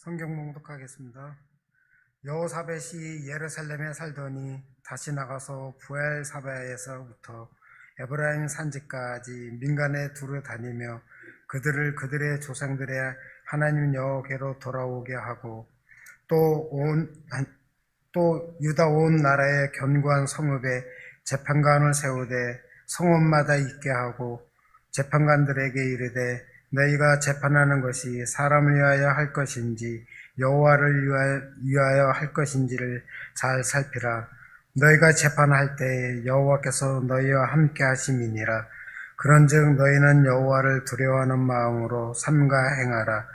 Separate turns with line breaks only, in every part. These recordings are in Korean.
성경 봉독하겠습니다. 여호사밧이 예루살렘에 살더니 다시 나가서 부엘사바에서부터 에브라임 산지까지 민간에 두루 다니며 그들을 그들의 조상들의 하나님 여호와께로 돌아오게 하고 또 유다 온 나라의 견고한 성읍에 재판관을 세우되 성읍마다 있게 하고 재판관들에게 이르되 너희가 재판하는 것이 사람을 위하여 할 것인지 여호와를 위하여 할 것인지를 잘 살피라. 너희가 재판할 때 여호와께서 너희와 함께 하심이니라. 그런즉 너희는 여호와를 두려워하는 마음으로 삼가 행하라.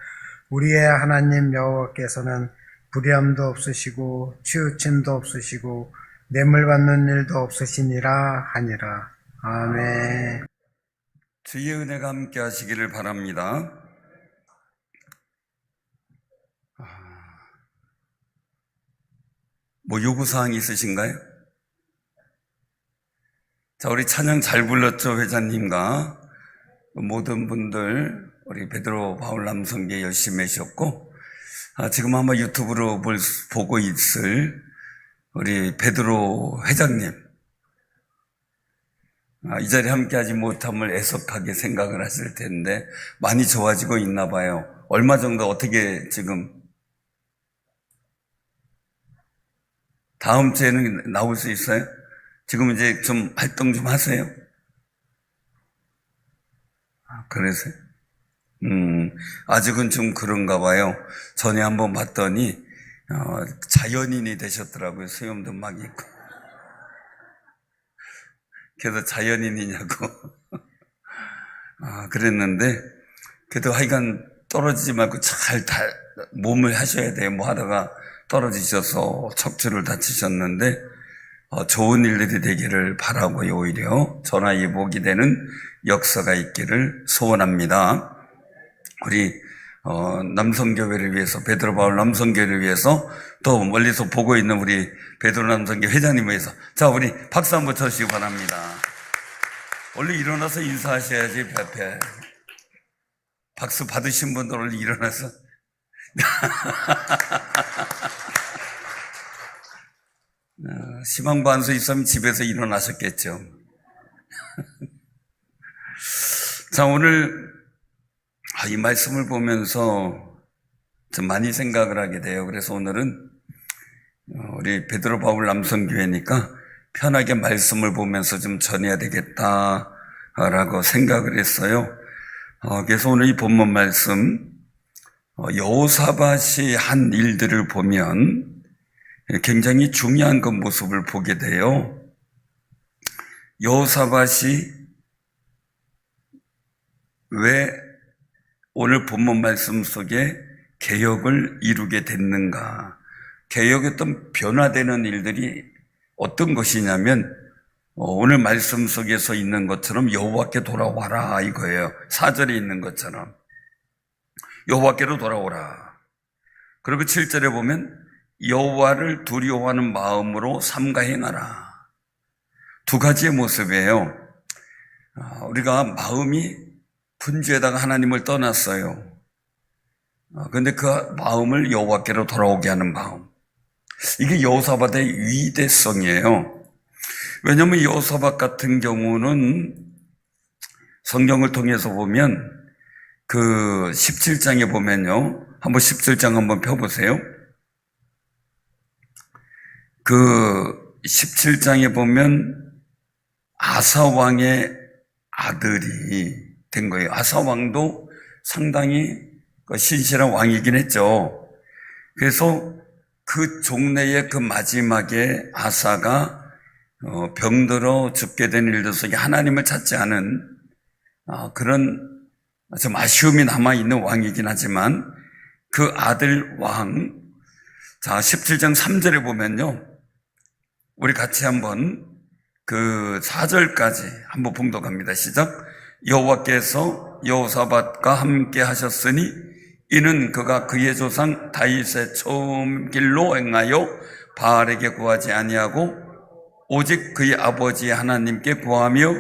우리의 하나님 여호와께서는 불의함도 없으시고 치우침도 없으시고 뇌물 받는 일도 없으시니라 하니라. 아멘.
주의 은혜가 함께 하시기를 바랍니다. 요구사항이 있으신가요? 자, 우리 찬양 잘 불렀죠, 회장님과 모든 분들, 우리 베드로 바울 남성계 열심히 하셨고, 지금 아마 유튜브로 보고 있을 우리 베드로 회장님, 이 자리에 함께하지 못함을 애석하게 생각을 하실 텐데 많이 좋아지고 있나 봐요. 얼마 정도 어떻게 지금 다음 주에는 나올 수 있어요? 지금 이제 좀 활동 좀 하세요? 그래서요? 아직은 좀 그런가 봐요. 전에 한번 봤더니 자연인이 되셨더라고요. 수염도 막 있고. 그래서 자연인이냐고 그랬는데, 그래도 하여간 떨어지지 말고 잘 몸을 하셔야 돼요. 뭐 하다가 떨어지셔서 척추를 다치셨는데 좋은 일들이 되기를 바라고요. 오히려 전화위복이 되는 역사가 있기를 소원합니다. 우리 남성교회를 위해서, 베드로 바울 남성교회를 위해서, 또 멀리서 보고 있는 우리 베드로 남성교회 회장님을 위해서, 자, 우리 박수 한번 쳐주시기 바랍니다. 원래 일어나서 인사하셔야지. 박수 받으신 분들 원래 일어나서 시방반수 있으면 집에서 일어나셨겠죠. 자, 오늘 이 말씀을 보면서 좀 많이 생각을 하게 돼요. 그래서 오늘은 우리 베드로 바울 남성교회니까 편하게 말씀을 보면서 좀 전해야 되겠다라고 생각을 했어요. 그래서 오늘 이 본문 말씀, 여호사밧이 한 일들을 보면 굉장히 중요한 그 모습을 보게 돼요. 여호사밧이 왜 오늘 본문 말씀 속에 개혁을 이루게 됐는가? 개혁의 어떤 변화되는 일들이 어떤 것이냐면 오늘 말씀 속에서 있는 것처럼 여호와께 돌아와라 이거예요. 4절에 있는 것처럼 여호와께로 돌아오라. 그리고 7절에 보면 여호와를 두려워하는 마음으로 삼가 행하라. 두 가지의 모습이에요. 우리가 마음이 분주에다가 하나님을 떠났어요. 그런데 그 마음을 여호와께로 돌아오게 하는 마음, 이게 여호사밧의 위대성이에요. 왜냐하면 여호사밧 같은 경우는 성경을 통해서 보면 그 17장에 보면요, 한번 17장 한번 펴보세요. 그 17장에 보면 아사 왕의 아들이 된 거예요. 아사 왕도 상당히 신실한 왕이긴 했죠. 그래서 그 종래의 그 마지막에 아사가 병들어 죽게 된 일들 속에 하나님을 찾지 않은 그런 좀 아쉬움이 남아있는 왕이긴 하지만 그 아들 왕, 자 17장 3절에 보면요, 우리 같이 한번 그 4절까지 한번 봉독합니다. 시작. 여호와께서 여호사밧과 함께 하셨으니 이는 그가 그의 조상 다윗의 처음 길로 행하여 바알에게 구하지 아니하고 오직 그의 아버지 하나님께 구하며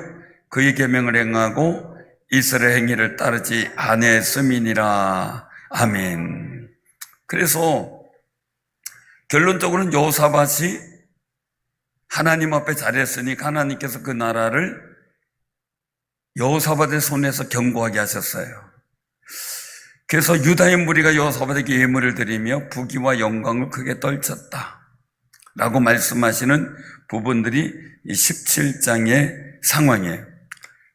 그의 계명을 행하고 이스라엘 행위를 따르지 아니했음이니라. 아멘. 그래서 결론적으로는 여호사밧이 하나님 앞에 잘했으니 하나님께서 그 나라를 여호사밧의 손에서 견고하게 하셨어요. 그래서 유다의 무리가 여호사밧에게 예물을 드리며 부귀와 영광을 크게 떨쳤다 라고 말씀하시는 부분들이 이 17장의 상황이에요.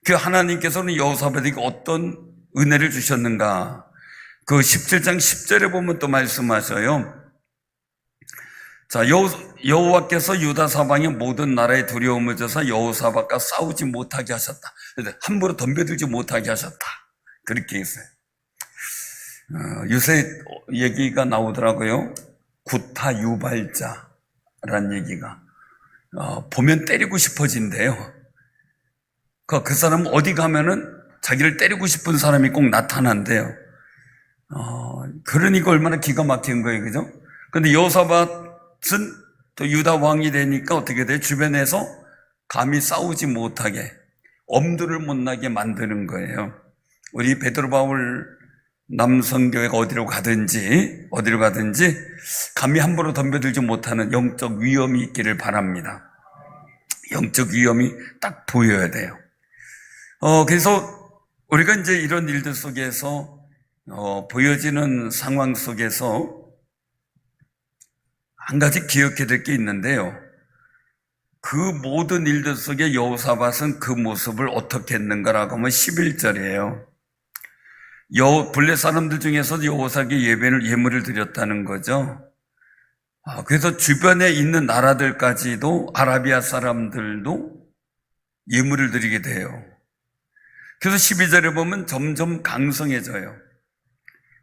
그 하나님께서는 여호사밧에게 어떤 은혜를 주셨는가? 그 17장 10절에 보면 또 말씀하셔요. 자, 여호와께서 유다 사방의 모든 나라에 두려움을 줘서 여호사밧과 싸우지 못하게 하셨다. 함부로 덤벼들지 못하게 하셨다. 그렇게 했어요. 요새 얘기가 나오더라고요. 구타 유발자라는 얘기가. 보면 때리고 싶어진대요. 그 사람은 어디 가면은 자기를 때리고 싶은 사람이 꼭 나타난대요. 그러니까 얼마나 기가 막힌 거예요. 그죠? 근데 여호사밧은 또 유다 왕이 되니까 어떻게 돼요? 주변에서 감히 싸우지 못하게, 엄두를 못 나게 만드는 거예요. 우리 베드로 바울 남성교회가 어디로 가든지 감히 함부로 덤벼들지 못하는 영적 위험이 있기를 바랍니다. 영적 위험이 딱 보여야 돼요. 그래서 우리가 이제 이런 일들 속에서 보여지는 상황 속에서 한 가지 기억해야 될 게 있는데요. 그 모든 일들 속에 여호사밧은 그 모습을 어떻게 했는가라고 하면 11절이에요. 블레 사람들 중에서 여호사밧에게 예물을 드렸다는 거죠. 그래서 주변에 있는 나라들까지도 아라비아 사람들도 예물을 드리게 돼요. 그래서 12절에 보면 점점 강성해져요.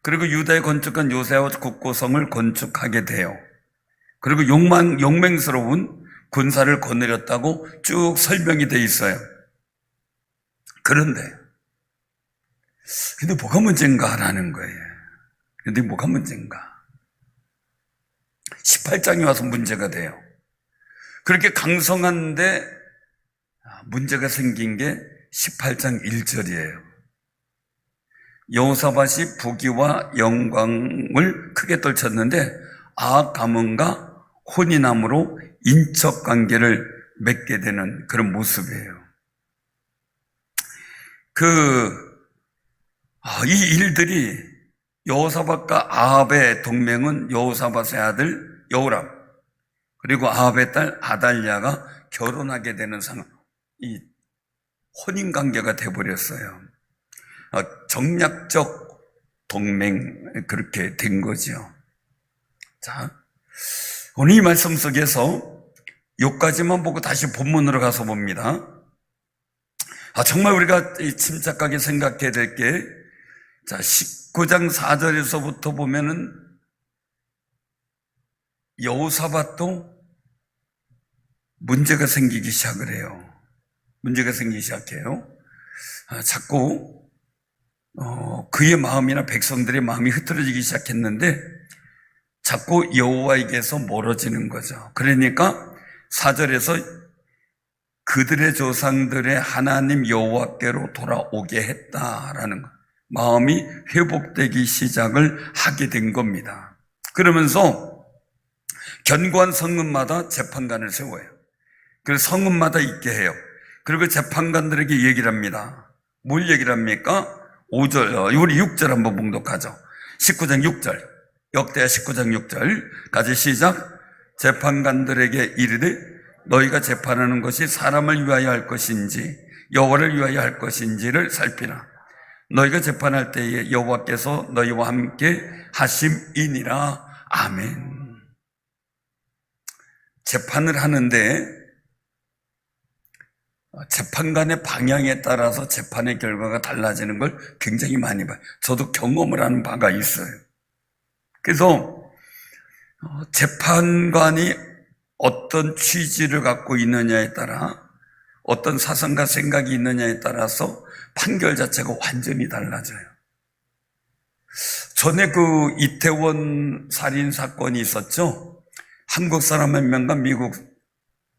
그리고 유다에 건축한 요새와 국고성을 건축하게 돼요. 그리고 용맹스러운 군사를 거느렸다고 쭉 설명이 돼 있어요. 근데 뭐가 문제인가라는 거예요. 근데 뭐가 문제인가? 18장에 와서 문제가 돼요. 그렇게 강성한데 문제가 생긴 게 18장 1절이에요. 여호사밧이 부귀와 영광을 크게 떨쳤는데 아합 가문과 혼인함으로 인척 관계를 맺게 되는 그런 모습이에요. 이 일들이 여호사밧과 아합의 동맹은 여호사밧의 아들 여호람 그리고 아합의 딸 아달랴가 결혼하게 되는 상황, 이 혼인 관계가 돼버렸어요. 정략적 동맹 그렇게 된 거죠. 자, 오늘 이 말씀 속에서 여기까지만 보고 다시 본문으로 가서 봅니다. 정말 우리가 침착하게 생각해야 될 게, 자, 19장 4절에서부터 보면은 여호사밧도 문제가 생기기 시작을 해요. 문제가 생기기 시작해요. 자꾸 그의 마음이나 백성들의 마음이 흐트러지기 시작했는데 자꾸 여호와에게서 멀어지는 거죠. 그러니까 4절에서 그들의 조상들의 하나님 여호와께로 돌아오게 했다라는 것, 마음이 회복되기 시작을 하게 된 겁니다. 그러면서 견고한 성읍마다 재판관을 세워요. 그래서 성읍마다 있게 해요. 그리고 재판관들에게 얘기를 합니다. 뭘 얘기를 합니까? 5절, 우리 6절 한번 봉독하죠. 19장 6절, 역대하 19장 6절 까지 시작. 재판관들에게 이르되 너희가 재판하는 것이 사람을 위하여 할 것인지 여호와를 위하여 할 것인지를 살피라. 너희가 재판할 때에 여호와께서 너희와 함께 하심이니라. 아멘. 재판을 하는데 재판관의 방향에 따라서 재판의 결과가 달라지는 걸 굉장히 많이 봐요. 저도 경험을 하는 바가 있어요. 그래서 재판관이 어떤 취지를 갖고 있느냐에 따라, 어떤 사상과 생각이 있느냐에 따라서 판결 자체가 완전히 달라져요. 전에 그 이태원 살인 사건이 있었죠. 한국 사람 한 명과 미국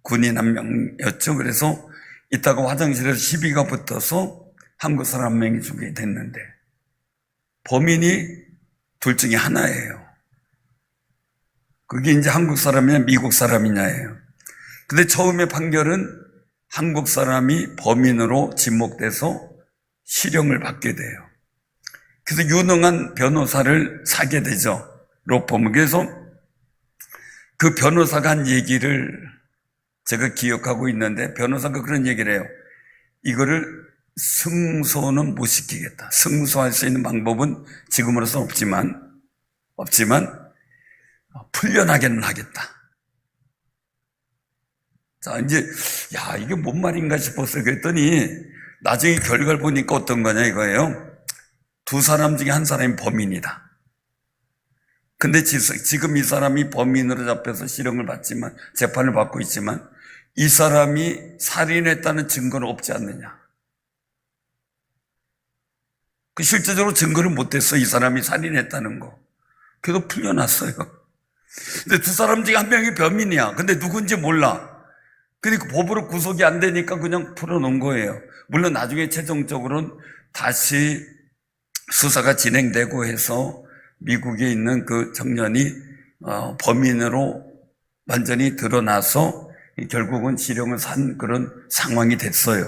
군인 한 명이었죠. 그래서 이따가 화장실에서 시비가 붙어서 한국 사람 한 명이 죽게 됐는데 범인이 둘 중에 하나예요. 그게 이제 한국 사람이냐 미국 사람이냐예요. 근데 처음에 판결은 한국 사람이 범인으로 지목돼서 실형을 받게 돼요. 그래서 유능한 변호사를 사게 되죠. 로펌. 그래서 그 변호사가 한 얘기를 제가 기억하고 있는데, 변호사가 그런 얘기를 해요. 이거를 승소는 못 시키겠다. 승소할 수 있는 방법은 지금으로서는 없지만 풀려나게는 하겠다. 자, 이제 이게 뭔 말인가 싶었어요. 그랬더니 나중에 결과를 보니까 어떤 거냐 이거예요. 두 사람 중에 한 사람이 범인이다. 근데 지금 이 사람이 범인으로 잡혀서 실형을 받지만, 재판을 받고 있지만, 이 사람이 살인했다는 증거는 없지 않느냐. 실제적으로 증거를 못했어. 이 사람이 살인했다는 거. 그래도 풀려났어요. 근데 두 사람 중에 한 명이 범인이야. 근데 누군지 몰라. 그러니까 법으로 구속이 안 되니까 그냥 풀어놓은 거예요. 물론 나중에 최종적으로는 다시 수사가 진행되고 해서 미국에 있는 그 청년이 범인으로 완전히 드러나서 결국은 실형을 산 그런 상황이 됐어요.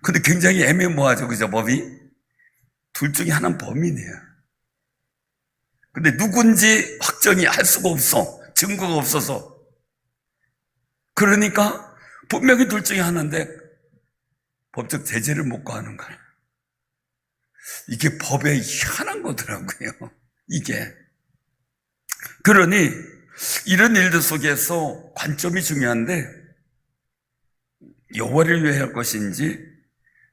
근데 굉장히 애매모호하죠, 그죠, 법이? 둘 중에 하나는 범인이에요. 근데 누군지 확정이 할 수가 없어. 증거가 없어서. 그러니까 분명히 둘 중에 하나인데 법적 제재를 못 가하는 거예요. 이게 법에 희한한 거더라고요. 이게. 그러니 이런 일들 속에서 관점이 중요한데, 여호와를 위하여 할 것인지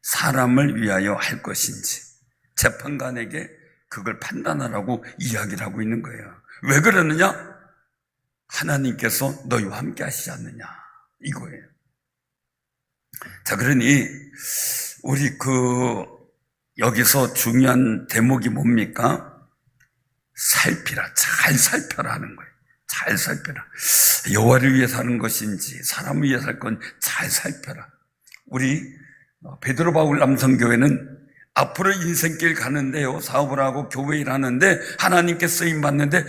사람을 위하여 할 것인지 재판관에게 그걸 판단하라고 이야기를 하고 있는 거예요. 왜 그러느냐? 하나님께서 너희와 함께 하시지 않느냐 이거예요. 자, 그러니 우리 여기서 중요한 대목이 뭡니까? 살피라. 잘 살펴라 하는 거예요. 잘 살펴라. 여호와를 위해서 하는 것인지 사람을 위해서 할 건 잘 살펴라. 우리 베드로 바울 남성교회는 앞으로 인생길 가는데요, 사업을 하고 교회 일하는데 하나님께 쓰임 받는데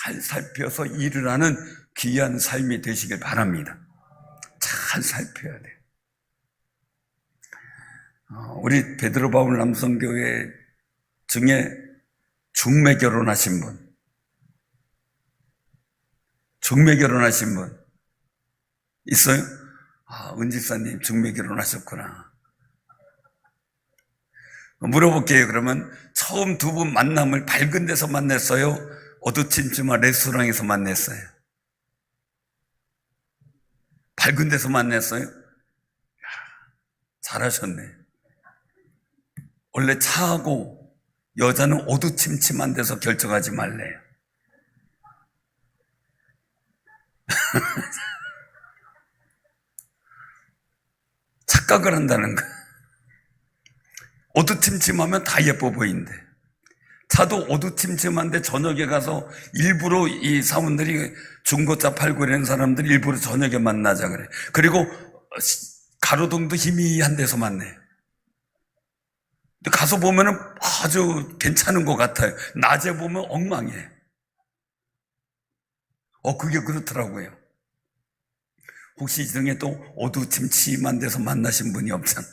잘 살펴서 일을 하는 귀한 삶이 되시길 바랍니다. 잘 살펴야 돼요. 우리 베드로 바울 남성교회 중에 중매 결혼하신 분 있어요? 은지사님 중매 결혼하셨구나. 물어볼게요. 그러면 처음 두 분 만남을 밝은 데서 만났어요? 어두침침한 레스토랑에서 만났어요? 밝은 데서 만났어요? 잘하셨네. 원래 차하고 여자는 어두침침한 데서 결정하지 말래요. 착각을 한다는 거야. 어두침침하면 다 예뻐 보이는데, 차도 어두침침한데 저녁에 가서 일부러 이 사원들이 중고차 팔고 이런 사람들이 일부러 저녁에 만나자 그래. 그리고 가로등도 희미한 데서 만나요. 근데 가서 보면은 아주 괜찮은 것 같아요. 낮에 보면 엉망이에요. 그게 그렇더라고요. 혹시 이 중에 또 어두침침한 데서 만나신 분이 없잖아.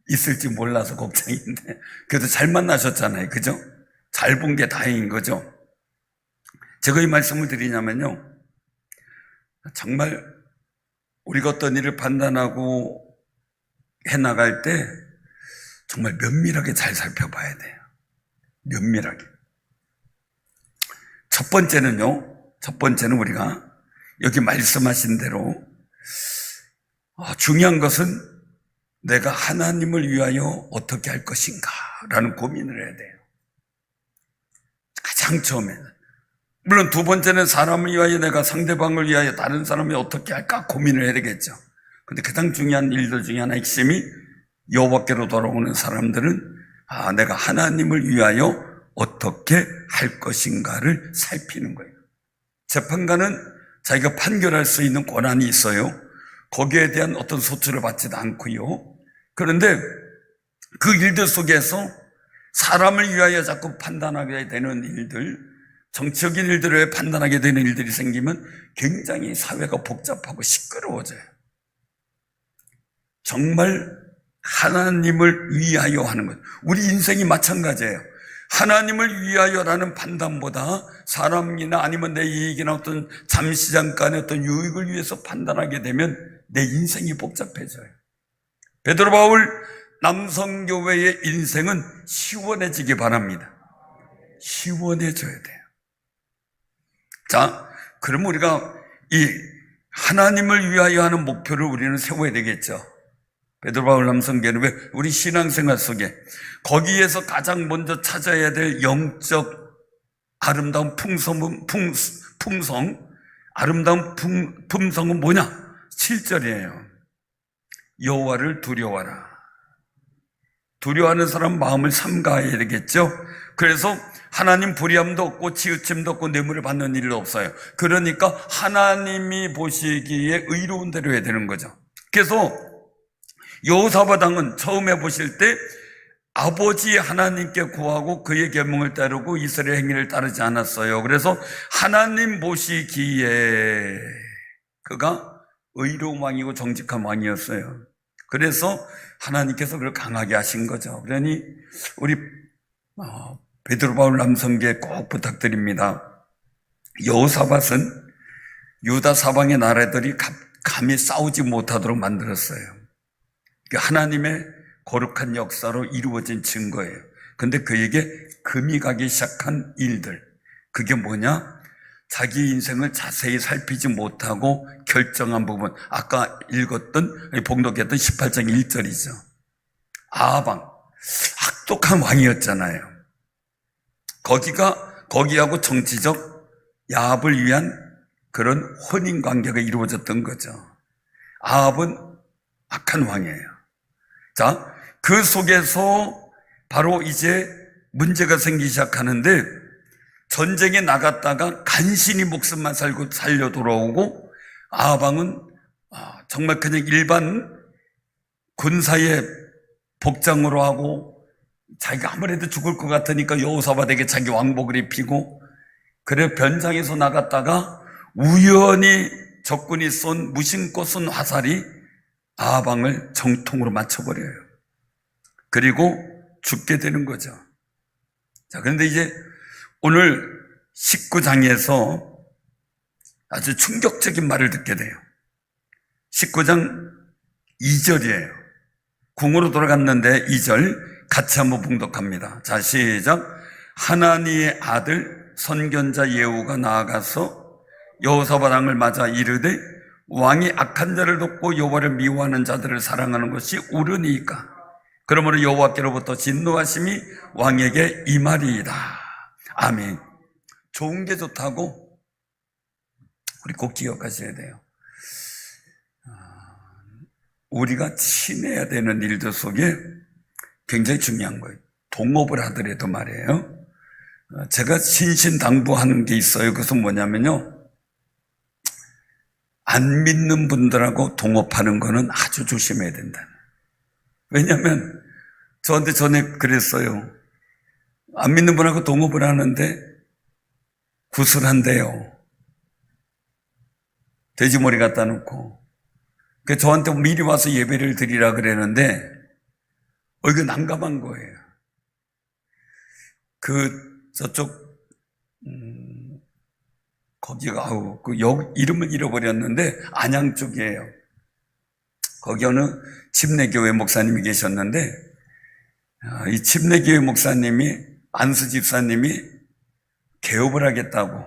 있을지 몰라서 걱정인데, 그래도 잘 만나셨잖아요. 그죠? 잘 본 게 다행인 거죠. 제가 이 말씀을 드리냐면요, 정말 우리가 어떤 일을 판단하고 해나갈 때 정말 면밀하게 잘 살펴봐야 돼요. 면밀하게. 첫 번째는 우리가 여기 말씀하신 대로 중요한 것은 내가 하나님을 위하여 어떻게 할 것인가 라는 고민을 해야 돼요. 가장 처음에는. 물론 두 번째는 사람을 위하여, 내가 상대방을 위하여 다른 사람이 어떻게 할까 고민을 해야 되겠죠. 근데 가장 중요한 일들 중에 하나 핵심이, 여호와께로 돌아오는 사람들은 내가 하나님을 위하여 어떻게 할 것인가를 살피는 거예요. 재판관은 자기가 판결할 수 있는 권한이 있어요. 거기에 대한 어떤 소출을 받지도 않고요. 그런데 그 일들 속에서 사람을 위하여 자꾸 판단하게 되는 일들, 정치적인 일들을 판단하게 되는 일들이 생기면 굉장히 사회가 복잡하고 시끄러워져요. 정말 하나님을 위하여 하는 것. 우리 인생이 마찬가지예요. 하나님을 위하여라는 판단보다 사람이나 아니면 내 이익이나 어떤 잠시 잠깐의 어떤 유익을 위해서 판단하게 되면 내 인생이 복잡해져요. 베드로 바울 남성교회의 인생은 시원해지기 바랍니다. 시원해져야 돼요. 자, 그럼 우리가 이 하나님을 위하여 하는 목표를 우리는 세워야 되겠죠. 베드로 바울 남성교회는 우리 신앙생활 속에 거기에서 가장 먼저 찾아야 될 영적 아름다운 아름다운 품성은 뭐냐? 7절이에요. 여호와를 두려워하라. 두려워하는 사람 마음을 삼가해야 되겠죠. 그래서 하나님 불의함도 없고 치우침도 없고 뇌물을 받는 일도 없어요. 그러니까 하나님이 보시기에 의로운 대로 해야 되는 거죠. 그래서 여호사밧 왕은 처음에 보실 때 아버지 하나님께 구하고 그의 계명을 따르고 이스라엘 행위를 따르지 않았어요. 그래서 하나님 보시기에 그가 의로운 왕이고 정직한 왕이었어요. 그래서 하나님께서 그를 강하게 하신 거죠. 그러니 우리 베드로 바울 남성교회 꼭 부탁드립니다. 여호사밧은 유다 사방의 나라들이 감히 싸우지 못하도록 만들었어요. 하나님의 거룩한 역사로 이루어진 증거예요. 근데 그에게 금이 가기 시작한 일들, 그게 뭐냐? 자기 인생을 자세히 살피지 못하고 결정한 부분, 아까 읽었던, 봉독했던 18장 1절이죠. 아합왕, 악독한 왕이었잖아요. 거기하고 정치적 야합을 위한 그런 혼인 관계가 이루어졌던 거죠. 아합은 악한 왕이에요. 자, 그 속에서 바로 이제 문제가 생기기 시작하는데, 전쟁에 나갔다가 간신히 목숨만 살려 돌아오고, 아합왕은 정말 그냥 일반 군사의 복장으로 하고, 자기가 아무래도 죽을 것 같으니까 여호사밧에게 자기 왕복을 입히고, 그래 변장에서 나갔다가 우연히 적군이 무심코 쏜 화살이 아합왕을 정통으로 맞춰버려요. 그리고 죽게 되는 거죠. 자, 그런데 이제 오늘 19장에서 아주 충격적인 말을 듣게 돼요. 19장 2절이에요. 궁으로 돌아갔는데 2절 같이 한번 봉독합니다. 자, 시작. 하나니의 아들 선견자 예후가 나아가서 여호사밧 왕을 맞아 이르되 왕이 악한 자를 돕고 여호와를 미워하는 자들을 사랑하는 것이 옳으니까 그러므로 여호와께로부터 진노하심이 왕에게 임하리이다. 아멘. 좋은 게 좋다고 우리 꼭 기억하셔야 돼요. 우리가 친해야 되는 일들 속에 굉장히 중요한 거예요. 동업을 하더라도 말이에요. 제가 신신당부하는 게 있어요. 그것은 뭐냐면요, 안 믿는 분들하고 동업하는 거는 아주 조심해야 된다. 왜냐하면 저한테 전에 그랬어요. 안 믿는 분하고 동업을 하는데 구슬한대요. 돼지머리 갖다 놓고. 그래서 저한테 미리 와서 예배를 드리라 그랬는데 이거 난감한 거예요. 저쪽 거기가 이름을 잃어버렸는데 안양 쪽이에요. 거기 어느 침례교회 목사님이 계셨는데 이 침례교회 목사님이 안수 집사님이 개업을 하겠다고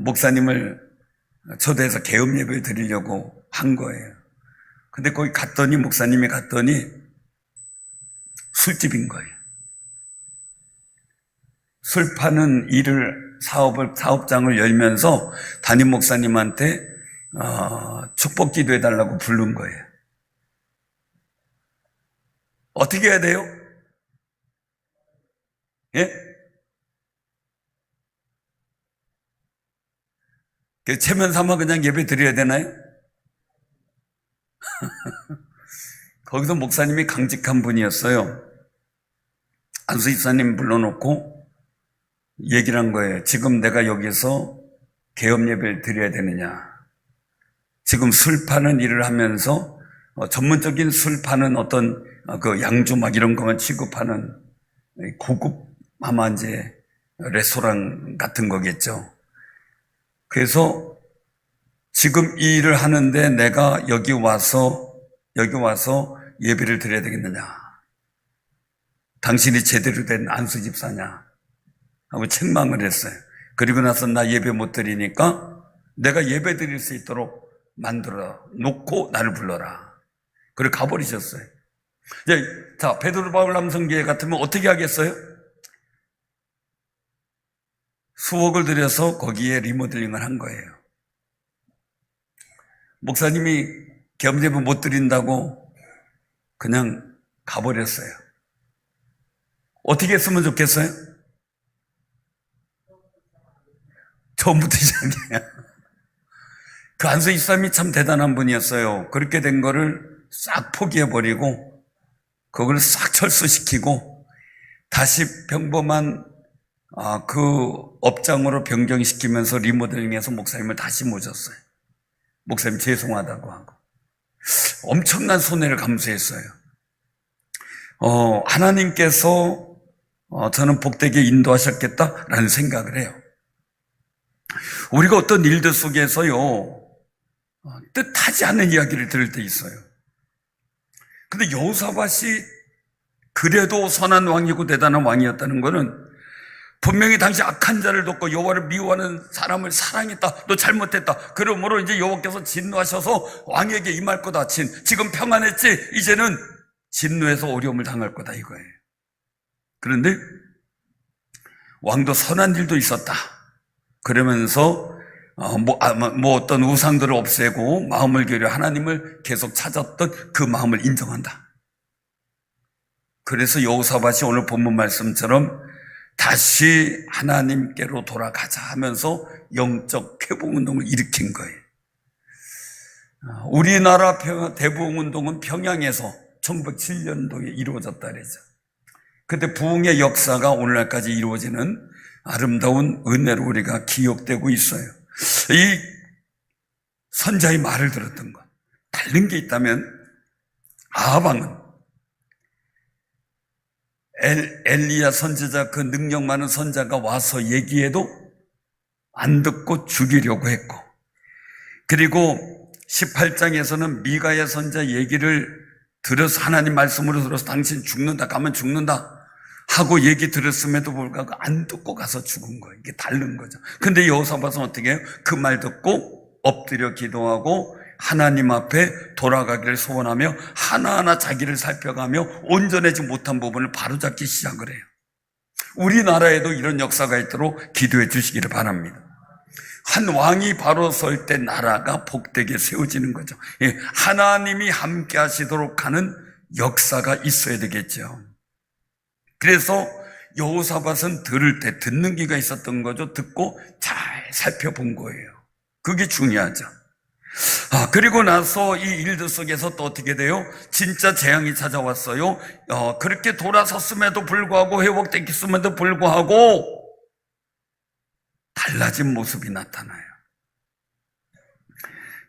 목사님을 초대해서 개업 예배를 드리려고 한 거예요. 근데 거기 목사님이 갔더니 술집인 거예요. 술 파는 사업장을 열면서 담임 목사님한테 축복 기도해달라고 부른 거예요. 어떻게 해야 돼요? 예? 체면 삼아 그냥 예배 드려야 되나요? 거기서 목사님이 강직한 분이었어요. 안수 집사님 불러놓고 얘기를 한 거예요. 지금 내가 여기서 개업 예배를 드려야 되느냐. 지금 술 파는 일을 하면서 전문적인 술 파는 어떤 그 양주 막 이런 것만 취급하는 고급 아마 이제 레스토랑 같은 거겠죠. 그래서 지금 이 일을 하는데 내가 여기 와서 예배를 드려야 되겠느냐. 당신이 제대로 된 안수 집사냐 하고 책망을 했어요. 그리고 나서 나 예배 못 드리니까 내가 예배 드릴 수 있도록 만들어 놓고 나를 불러라. 그리고 가버리셨어요. 자, 베드로 바울 남성교회 같으면 어떻게 하겠어요? 수억을 들여서 거기에 리모델링을 한 거예요. 목사님이 겸재부 못 드린다고 그냥 가버렸어요. 어떻게 했으면 좋겠어요? 처음부터 시작이에요. 그 안수 이사님이 참 대단한 분이었어요. 그렇게 된 거를 싹 포기해버리고 그걸 싹 철수시키고 다시 평범한 그 업장으로 변경시키면서 리모델링해서 목사님을 다시 모셨어요. 목사님 죄송하다고 하고 엄청난 손해를 감수했어요. 하나님께서 저는 복되게 인도하셨겠다라는 생각을 해요. 우리가 어떤 일들 속에서요 뜻하지 않는 이야기를 들을 때 있어요. 근데 여호사밧이 그래도 선한 왕이고 대단한 왕이었다는 것은 분명히 당시 악한 자를 돕고 여호와를 미워하는 사람을 사랑했다. 너 잘못했다. 그러므로 이제 여호와께서 진노하셔서 왕에게 임할 거다. 지금 평안했지? 이제는 진노해서 어려움을 당할 거다 이거예요. 그런데 왕도 선한 일도 있었다. 그러면서 어떤 우상들을 없애고 마음을 기울여 하나님을 계속 찾았던 그 마음을 인정한다. 그래서 여호사밧이 오늘 본문 말씀처럼 다시 하나님께로 돌아가자 하면서 영적 회복운동을 일으킨 거예요. 우리나라 대부흥운동은 평양에서 1907년도에 이루어졌다 그러죠. 그때 부흥의 역사가 오늘날까지 이루어지는 아름다운 은혜로 우리가 기억되고 있어요. 이 선자의 말을 들었던 것, 다른 게 있다면 아합왕은 엘리야 선지자, 그 능력 많은 선자가 와서 얘기해도 안 듣고 죽이려고 했고, 그리고 18장에서는 미가야 선자 얘기를 들어서 하나님 말씀으로 들어서 당신 죽는다, 가면 죽는다 하고 얘기 들었음에도 불구하고 안 듣고 가서 죽은 거예요. 이게 다른 거죠. 근데 여호사밧은 어떻게 해요? 그 말 듣고 엎드려 기도하고 하나님 앞에 돌아가기를 소원하며 하나하나 자기를 살펴가며 온전하지 못한 부분을 바로잡기 시작을 해요. 우리나라에도 이런 역사가 있도록 기도해 주시기를 바랍니다. 한 왕이 바로 설 때 나라가 복되게 세워지는 거죠. 하나님이 함께 하시도록 하는 역사가 있어야 되겠죠. 그래서 여호사밧은 들을 때 듣는 귀가 있었던 거죠. 듣고 잘 살펴본 거예요. 그게 중요하죠. 그리고 나서 이 일들 속에서 또 어떻게 돼요? 진짜 재앙이 찾아왔어요. 그렇게 돌아섰음에도 불구하고 회복됐음에도 불구하고 달라진 모습이 나타나요.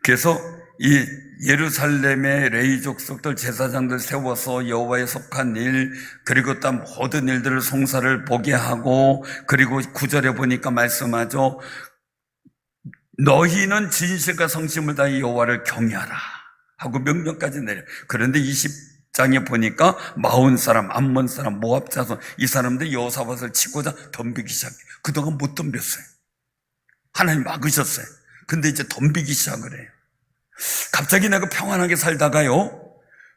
그래서 이 예루살렘의 레위 족속들 제사장들 세워서 여호와에 속한 일, 그리고 또 모든 일들을 송사를 보게 하고, 그리고 9절에 보니까 말씀하죠. 너희는 진실과 성심을 다해 여호와를 경외하라 하고 명령까지 내려. 그런데 20장에 보니까 마온 사람, 암몬 사람, 모압 자손, 이 사람들이 여호사밧을 치고자 덤비기 시작해요. 그동안 못 덤볐어요. 하나님 막으셨어요. 근데 이제 덤비기 시작을 해요. 갑자기 내가 평안하게 살다가요,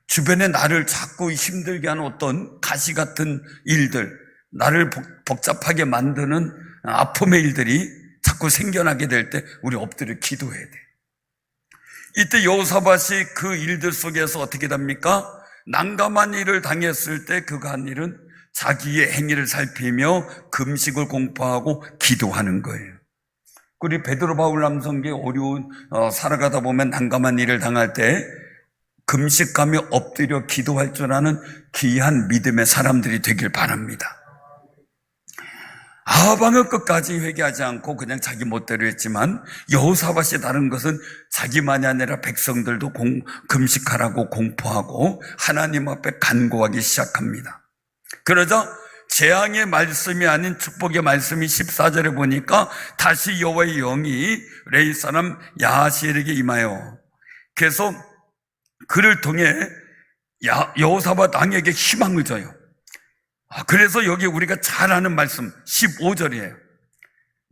주변에 나를 자꾸 힘들게 하는 어떤 가시 같은 일들, 나를 복잡하게 만드는 아픔의 일들이 자꾸 생겨나게 될 때 우리 엎드려 기도해야 돼. 이때 여호사밧이 그 일들 속에서 어떻게 됩니까? 난감한 일을 당했을 때 그가 한 일은 자기의 행위를 살피며 금식을 공포하고 기도하는 거예요. 우리 베드로 바울 남성교회 어려운 살아가다 보면 난감한 일을 당할 때 금식하며 엎드려 기도할 줄 아는 귀한 믿음의 사람들이 되길 바랍니다. 아합왕은 끝까지 회개하지 않고 그냥 자기 멋대로 했지만 여호사밧이 다른 것은 자기만이 아니라 백성들도 금식하라고 공포하고 하나님 앞에 간구하기 시작합니다. 그러자 재앙의 말씀이 아닌 축복의 말씀이 14절에 보니까 다시 여호와의 영이 레위 사람 야하시엘에게 임하여, 그래서 그를 통해 여호사밧 왕에게 희망을 줘요. 그래서 여기 우리가 잘 아는 말씀 15절이에요.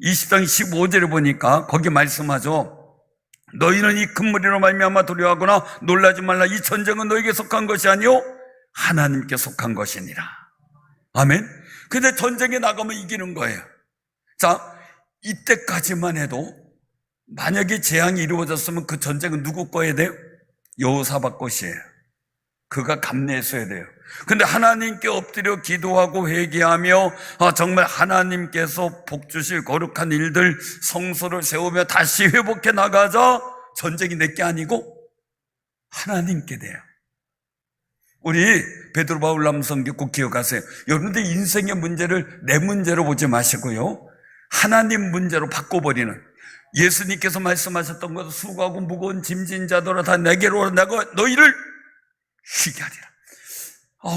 20장 15절에 보니까 거기 말씀하죠. 너희는 이 큰 무리로 말미암아 두려워하거나 놀라지 말라. 이 전쟁은 너에게 속한 것이 아니요 하나님께 속한 것이니라. 아멘. 근데 전쟁에 나가면 이기는 거예요. 자, 이때까지만 해도 만약에 재앙이 이루어졌으면 그 전쟁은 누구 거에 돼요? 여호사밧 것이에요. 그가 감내했어야 돼요. 근데 하나님께 엎드려 기도하고 회개하며 정말 하나님께서 복 주실 거룩한 일들, 성소를 세우며 다시 회복해 나가자 전쟁이 내게 아니고 하나님께 돼요. 우리 베드로 바울 남성교 꼭 기억하세요. 여러분들 인생의 문제를 내 문제로 보지 마시고요, 하나님 문제로 바꿔버리는, 예수님께서 말씀하셨던 것은 수고하고 무거운 짐진 자들아 다 내게로 오라, 내가 너희를 쉬게 하리라.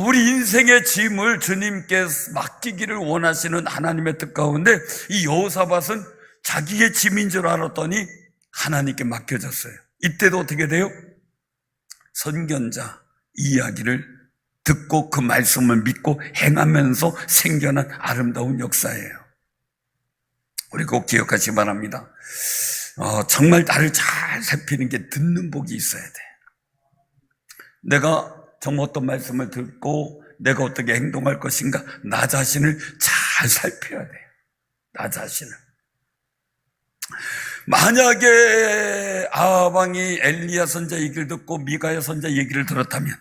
우리 인생의 짐을 주님께 맡기기를 원하시는 하나님의 뜻 가운데 이 여호사밧은 자기의 짐인 줄 알았더니 하나님께 맡겨졌어요. 이때도 어떻게 돼요? 선견자 이야기를 듣고 그 말씀을 믿고 행하면서 생겨난 아름다운 역사예요. 우리 꼭 기억하시기 바랍니다. 정말 나를 잘 살피는 게 듣는 복이 있어야 돼. 내가 정말 어떤 말씀을 듣고 내가 어떻게 행동할 것인가, 나 자신을 잘 살펴야 돼요. 나 자신을. 만약에 아합 왕이 엘리야 선자 얘기를 듣고 미가야 선자 얘기를 들었다면,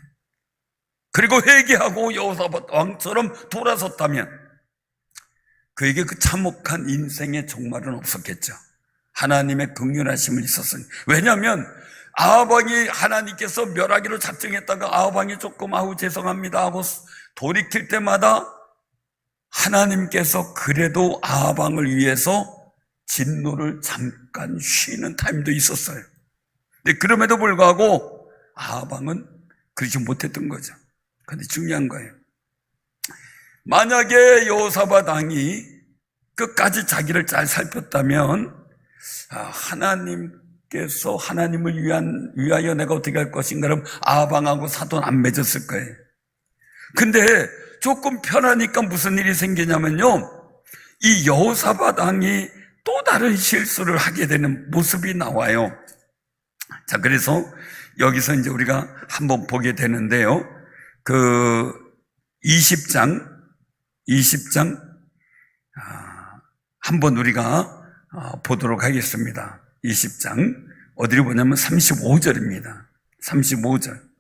그리고 회개하고 여호사밧 왕처럼 돌아섰다면 그에게 그 참혹한 인생의 종말은 없었겠죠. 하나님의 긍휼하심을 있었으니. 왜냐하면 아합 왕이 하나님께서 멸하기로 작정했다가 아합 왕이 조금 죄송합니다 하고 돌이킬 때마다 하나님께서 그래도 아합 왕을 위해서 진노를 잠깐 쉬는 타임도 있었어요. 근데 그럼에도 불구하고 아합 왕은 그러지 못했던 거죠. 근데 중요한 거예요. 만약에 여호사밧 왕이 끝까지 자기를 잘 살폈다면 하나님께서 하나님을 위하여 내가 어떻게 할 것인가, 그럼 아합 왕하고 사돈 안 맺었을 거예요. 근데 조금 편하니까 무슨 일이 생기냐면요, 이 여호사밧 왕이 또 다른 실수를 하게 되는 모습이 나와요. 자, 그래서 여기서 이제 우리가 한번 보게 되는데요. 그 20장 한번 우리가 보도록 하겠습니다. 20장 어디를 보냐면 35절입니다. 35절.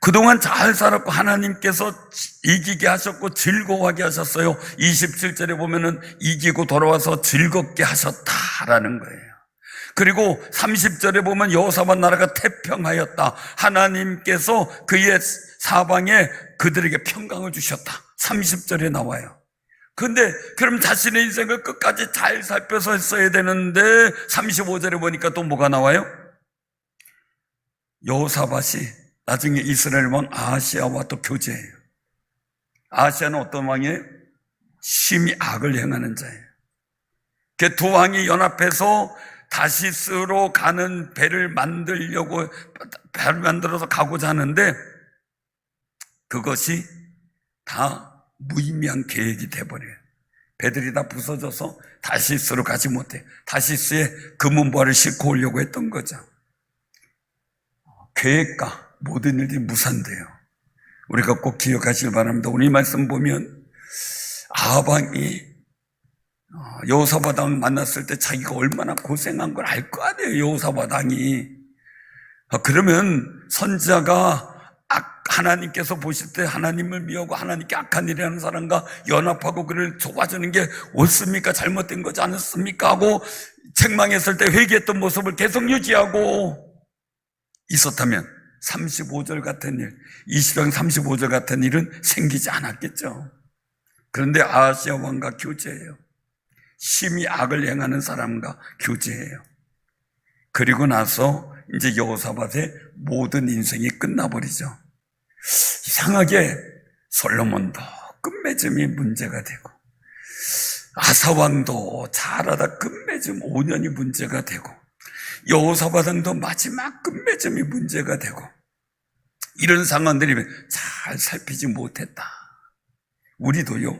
그동안 잘 살았고 하나님께서 이기게 하셨고 즐거워하게 하셨어요. 27절에 보면은 이기고 돌아와서 즐겁게 하셨다라는 거예요. 그리고 30절에 보면 여호사밧 나라가 태평하였다. 하나님께서 그의 사방에 그들에게 평강을 주셨다. 30절에 나와요. 근데 그럼 자신의 인생을 끝까지 잘 살펴서 했어야 되는데 35절에 보니까 또 뭐가 나와요? 여호사밧이 나중에 이스라엘 왕 아하시아와 또 교제해요. 아하시아는 어떤 왕이에요? 심히 악을 행하는 자예요. 그 두 왕이 연합해서 다시스로 가는 배를 만들어서 가고자 하는데 그것이 다 무의미한 계획이 돼버려요. 배들이 다 부서져서 다시스로 가지 못해. 다시스에 금은보화를 싣고 오려고 했던 거죠. 계획과 모든 일들이 무산돼요. 우리가 꼭 기억하시길 바랍니다. 오늘 이 말씀 보면 아합 왕이 여호사밧 왕을 만났을 때 자기가 얼마나 고생한 걸 알 거 아니에요. 여호사밧 왕이. 그러면 선지자가 하나님께서 보실 때 하나님을 미워하고 하나님께 악한 일을 하는 사람과 연합하고 그를 도와주는 게 옳습니까? 잘못된 거지 않았습니까? 하고 책망했을 때 회개했던 모습을 계속 유지하고 있었다면 35절 같은 일, 20장 35절 같은 일은 생기지 않았겠죠. 그런데 아하시아 왕과 교제해요. 심히 악을 행하는 사람과 교제해요. 그리고 나서 이제 여호사밧의 모든 인생이 끝나버리죠. 이상하게 솔로몬도 끝맺음이 문제가 되고, 아사왕도 잘하다 끝맺음 5년이 문제가 되고, 여호사밧 왕도 마지막 끝맺음이 문제가 되고, 이런 상황들이 잘 살피지 못했다. 우리도요,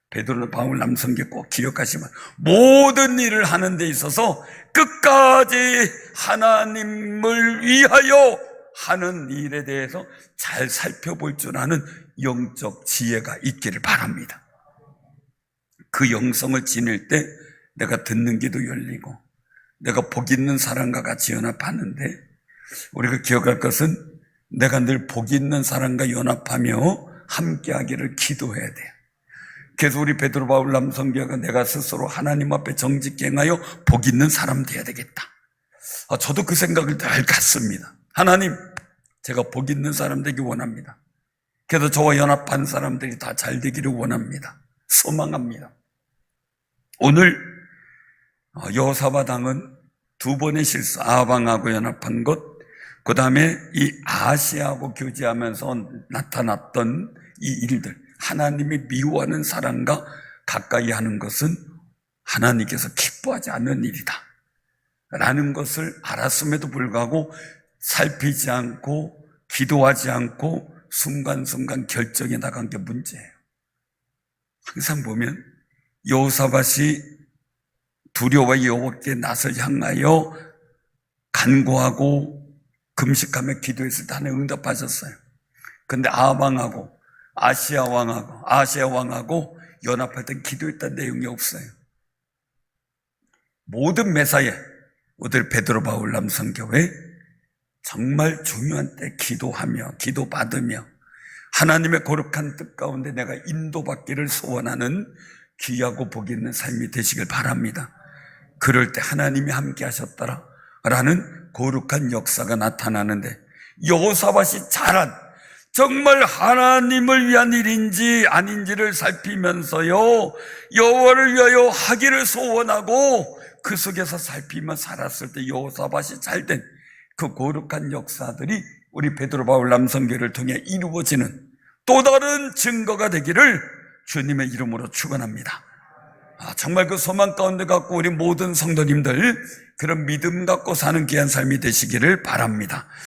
베드로 바울 남성계 꼭 기억하시면, 모든 일을 하는 데 있어서 끝까지 하나님을 위하여 하는 일에 대해서 잘 살펴볼 줄 아는 영적 지혜가 있기를 바랍니다. 그 영성을 지닐 때 내가 듣는 귀도 열리고, 내가 복 있는 사람과 같이 연합하는데, 우리가 기억할 것은 내가 늘 복 있는 사람과 연합하며 함께하기를 기도해야 돼요. 그래서 우리 베드로 바울 남성교회가 내가 스스로 하나님 앞에 정직히 행하여 복 있는 사람 되어야 되겠다. 저도 그 생각을 늘 갖습니다. 하나님, 제가 복 있는 사람 되기 원합니다. 그래서 저와 연합한 사람들이 다 잘 되기를 원합니다. 소망합니다. 오늘 여호사밧 왕은 두 번의 실수, 아방하고 연합한 것, 그 다음에 이 아하시아하고 교제하면서 나타났던 이 일들, 하나님이 미워하는 사람과 가까이 하는 것은 하나님께서 기뻐하지 않는 일이다 라는 것을 알았음에도 불구하고 살피지 않고 기도하지 않고 순간순간 결정해 나간 게 문제예요. 항상 보면 여호사밧이 두려워 여호와께 낯을 향하여 간구하고 금식하며 기도했을 때 하나님 응답하셨어요. 근데 아방하고 아시아 왕하고 연합할 때 기도했다는 내용이 없어요. 모든 매사에 우리 베드로 바울 남성교회 정말 중요한 때 기도하며 기도받으며 하나님의 거룩한 뜻 가운데 내가 인도받기를 소원하는 귀하고 복 있는 삶이 되시길 바랍니다. 그럴 때 하나님이 함께 하셨더라라는 거룩한 역사가 나타나는데, 여호사밧이 잘한 정말 하나님을 위한 일인지 아닌지를 살피면서요, 여호와를 위하여 하기를 소원하고 그 속에서 살피며 살았을 때 여호사밧이 잘된 그 거룩한 역사들이 우리 베드로 바울 남성교회를 통해 이루어지는 또 다른 증거가 되기를 주님의 이름으로 축원합니다. 정말 그 소망 가운데 갖고 우리 모든 성도님들 그런 믿음 갖고 사는 귀한 삶이 되시기를 바랍니다.